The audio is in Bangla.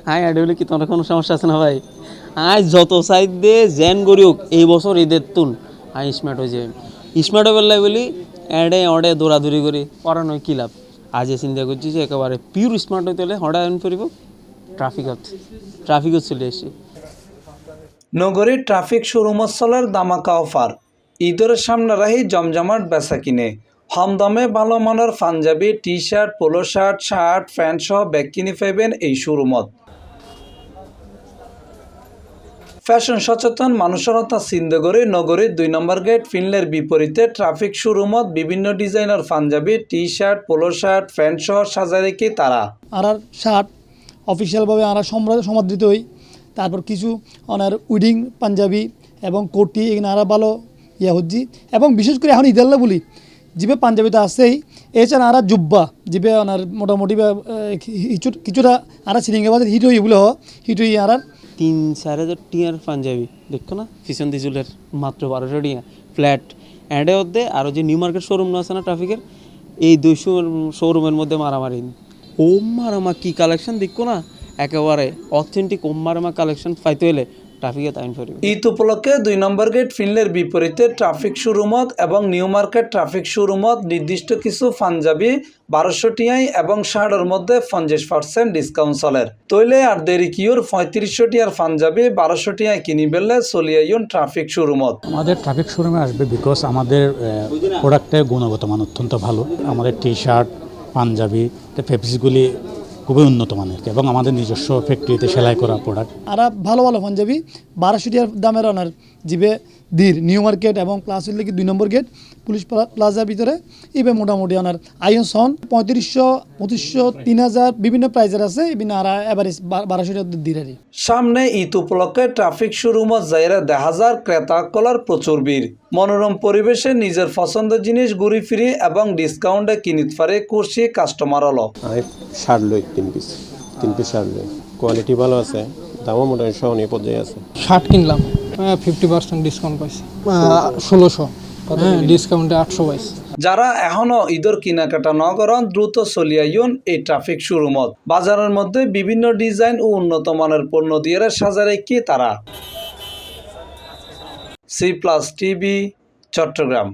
হাই আইডি বলে কি তোমার কোনো সমস্যা আছে না ভাই? আজ যত সাইড দে জেন করি হোক এই বছর ঈদের তুন আই স্মার্ট হয়ে যাবে। স্মার্ট হয়ে বলি এডে অডে দৌড়াদৌড়ি করি পড়ানো কি লাভ? আজ চিন্তা করছি যে একেবারে পিওর স্মার্ট হইতে হলে হঠাৎ এন করিব ট্রাফিকত চলে এসে নগরীর ট্রাফিক শোরুমস্থলের দামাকা অফার ঈদের সামনে রাহি জমজমাট বেচা কিনে কম দামে ভালো মানের Punjabi T shirt polo shirt shirt pant সহ ব্যাগ কিনে পাইবেন এই শোরুমত। ফ্যাশন সচেতন মানুষরতা চিন্তা করে নগরীর ২ নম্বর গেট ফিনলের বিপরীতে ট্রাফিক শোরুমত বিভিন্ন ডিজাইনের Punjabi T shirt polo shirt pant সহ সাজায় রেখে তারা আর শার্ট অফিসিয়ালভাবে আমরা সমাদৃত হই। তারপর কিছু ওনার উইডিং পাঞ্জাবি এবং কোটি এখানে আরও ভালো হচ্ছি এবং বিশেষ করে এখন ঈদাল্লা বলি জিবে পাঞ্জাবি তো আছেই, এছাড়া আর জুব্বা জিবে ওনার মোটামুটি কিছুটা আর সিলিংয়ে বাজার হিট হই বলে হিট হই আর ৩-৪ হাজার টিয়ার পাঞ্জাবি দেখো না ফিশন দিজুলের মাত্র ১২০০ টিয়া ফ্ল্যাট অ্যাডে মধ্যে আরও যে নিউ মার্কেট শোরুম আছে না ট্রাফিকের এই ২০০ শোরুমের মধ্যে মারামারি ওম মারামা কি কালেকশন দেখো না একেবারে অথেন্টিক ওম মারামা কালেকশন পাইতে হলে ট্রাফিকে টাইম পড়বে। ঈদ উপলক্ষে ২ নম্বর গেট ফিনলের বিপরীতে ট্রাফিক শোরুমত এবং নিউ মার্কেট ট্রাফিক শোরুমত নির্দিষ্ট কিছু পাঞ্জাবি ১২০০ টিয়াই এবং শার্টের মধ্যে ৫০% ডিসকাউন্ট চলের তৈলে আর দেরি কিওর ৩৫০০ টিয়ার পাঞ্জাবি ১২০০ টিয়ায় কিনি বেললে চলিয়াইন ট্রাফিক শোরুমত। আমাদের ট্রাফিক শোরুমে আসবে বিকজ আমাদের প্রোডাক্টের গুণগত মান অত্যন্ত ভালো। আমাদের টি শার্ট পাঞ্জাবি ফেব্রিক্সগুলি খুবই উন্নত মানের এবং আমাদের নিজস্ব ফ্যাক্টরিতে সেলাই করা প্রোডাক্ট। আর ভালো ভালো পাঞ্জাবি ১২০০ টাকার দামের ওনার জিবে দীর নিউ মার্কেট এবং প্লাস হইলে কি ২ নম্বর গেট পুলিশ প্লাজার ভিতরে এবার মোটামুটি ওনার আইন সন ৩৫০০ ২৫০০ ৩০০০ বিভিন্ন প্রাইজের আছে বিভিন্ন আর এভারেজ ১২০০ টাকা দিরারি। সামনে ঈদ উপলক্ষে ট্রাফিক শোরুমত যাইরা দেখা যার ক্রেতা কলার প্রচুর ভিড়। মনোরম পরিবেশে নিজের পছন্দের জিনিস ঘুরি ফিরি এবং ডিসকাউন্টে কিনিত পারে কুর্সি কাস্টমার হলো। শার্ট লই ৩ পিস শার্ট লই কোয়ালিটি ভালো আছে, দামও মোটামুটি সহনীয় পর্যায়ে আছে। শার্ট কিনলাম 50% ডিসকাউন্ট পাইছি ১৬০০, ডিসকাউন্টে ৮০০ পাইছি। যারা এখনো ঈদের কেনাকাটা ন করেন দ্রুত চলিয়াইন এই ট্রাফিক শোরুমত। বাজারের মধ্যে বিভিন্ন ডিজাইন ও উন্নত মানের পণ্য দিয়ে সাজা রেখে তারা। C+ TV Chittagong.